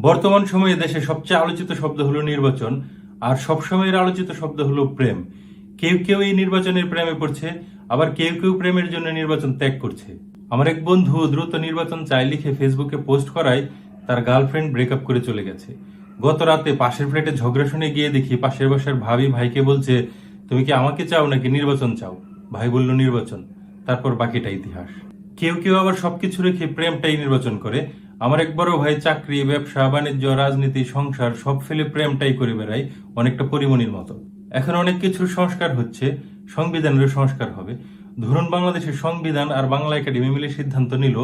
বর্তমান সময়ে দেশে সবচেয়ে আলোচিত শব্দ হলো নির্বাচন, আর সবসময়ের আলোচিত শব্দ হলো প্রেম। কেউ কেউ এই নির্বাচনের প্রেমে পড়ছে, আবার কেউ কেউ প্রেমের জন্য নির্বাচন ত্যাগ করছে। আমার এক বন্ধু দ্রুত নির্বাচন চাই লিখে ফেসবুকে পোস্ট করায় তার গার্লফ্রেন্ড ব্রেকআপ করে চলে গেছে। গত রাতে পাশের ফ্ল্যাটে ঝগড়া শুনে গিয়ে দেখি পাশের বাসার ভাবি ভাইকে বলছে, তুমি কি আমাকে চাও নাকি নির্বাচন চাও? ভাই বলল নির্বাচন। তারপর বাকিটা ইতিহাস। কেউ কেউ আবার সবকিছু রেখে প্রেমটাই নির্বাচন করে। আমার এক বড় ভাই চাকরি, ব্যবসা বাণিজ্য, রাজনীতি, সংসার সব ফেলে প্রেমটাই করে বেড়ায়, অনেকটা পরিমণির মতো। এখন অনেক কিছুর সংস্কার হচ্ছে, সংবিধানের সংস্কার হবে। ধরুন বাংলাদেশের সংবিধান আর বাংলা একাডেমি মিলে সিদ্ধান্ত নিল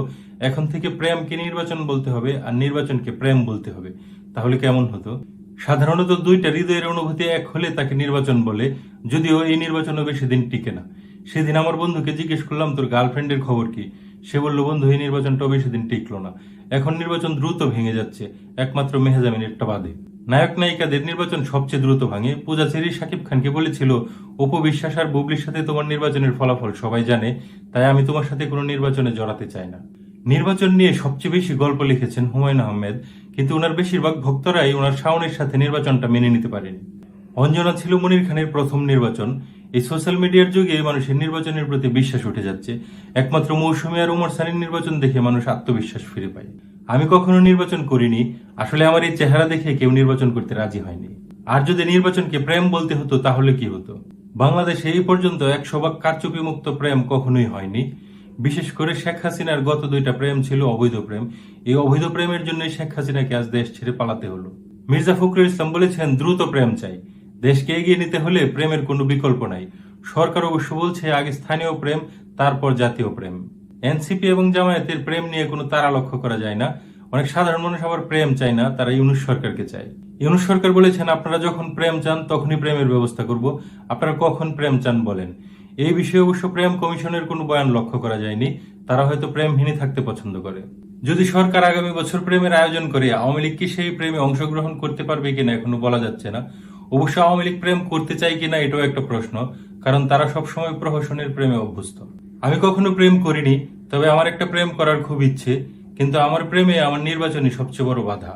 এখন থেকে প্রেমকে নির্বাচন বলতে হবে আর নির্বাচনকে প্রেম বলতে হবে। তাহলে কেমন হতো? সাধারণত দুইটা হৃদয়ের অনুভূতি এক হলে তাকে নির্বাচন বলে, যদিও এই নির্বাচনও বেশি দিন টিকে না। সেদিন আমার বন্ধুকে জিজ্ঞেস করলাম, তোর গার্লফ্রেন্ডের খবর কি? সে বলল, বন্ধু এই নির্বাচনটাও বেশি দিন টিকলো না, এখন নির্বাচন দ্রুত ভেঙে যাচ্ছে, একমাত্র মেহজামিনেরটা বাদে। নায়ক নায়িকাদের নির্বাচন সবচেয়ে দ্রুত ভাঙে। পূজা চেরি শাকিব খানকে বলেছিল, অপু বিশ্বাস আর বুবলির সাথে তোমার নির্বাচনের ফলাফল সবাই জানে, তাই আমি তোমার সাথে কোনো নির্বাচনে জড়াতে চাই না। নির্বাচন নিয়ে সবচেয়ে বেশি গল্প লিখেছেন হুমায়ুন আহমেদ, কিন্তু ওনার বেশিরভাগ ভক্তরাই ওনার শাওনের সাথে নির্বাচনটা মেনে নিতে পারেনি। অঞ্জনা ছিল মনির খানের প্রথম নির্বাচন। এই সোশ্যাল মিডিয়ার যুগে মানুষের নির্বাচনের প্রতি বিশ্বাস উঠে যাচ্ছে। একমাত্র মৌসুমী আর উমর সানির নির্বাচন দেখে মানুষ আত্মবিশ্বাস ফিরে পায়। আমি কখনো নির্বাচন করিনি, আসলে আমার এই চেহারা দেখে কেউ নির্বাচন করতে রাজি হয়নি। আর যদি নির্বাচনকে প্রেম বলতে হতো তাহলে কি হতো? বাংলাদেশে এই পর্যন্ত 100% কারচুপি মুক্ত প্রেম কখনোই হয়নি। বিশেষ করে শেখ হাসিনার গত 2টা প্রেম ছিল অবৈধ প্রেম। এই অবৈধ প্রেমের জন্যই শেখ হাসিনাকে আজ দেশ ছেড়ে পালাতে হলো। মির্জা ফখরুল ইসলাম বলেছেন, দ্রুত প্রেম চাই, দেশকে এগিয়ে নিতে হলে প্রেমের কোনো বিকল্প নাই। সরকার অবশ্য বলছে আগে স্থানীয় প্রেম, তারপর জাতীয় প্রেম। এনসিপি এবং জামায়াতের প্রেম নিয়ে কোনো তারা লক্ষ্য করা যায় না। অনেক সাধারণ মানুষ আবার প্রেম চায় না, তারা ইউনূস সরকারকে চায়। ইউনূস সরকার বলেছেন, আপনারা যখন প্রেম চান তখনই প্রেমের ব্যবস্থা করব, আপনারা কখন প্রেম চান বলেন। এই বিষয়ে অবশ্য প্রেম কমিশনের কোনো বয়ান লক্ষ্য করা যায়নি, তারা হয়তো প্রেমহীনই থাকতে পছন্দ করে। যদি সরকার আগামী বছর প্রেমের আয়োজন করে, আওয়ামী লীগ কি সেই প্রেমে অংশগ্রহণ করতে পারবে কিনা এখনো বলা যাচ্ছে না। অবশ্য আওয়ামী লীগ প্রেম করতে চাই কিনা এটাও একটা প্রশ্ন, কারণ তারা সবসময় প্রহসনের প্রেমে অভ্যস্ত। আমি কখনো প্রেম করিনি, তবে আমার একটা প্রেম করার খুব ইচ্ছে, কিন্তু আমার প্রেমে আমার নির্বাচনই সবচেয়ে বড় বাধা।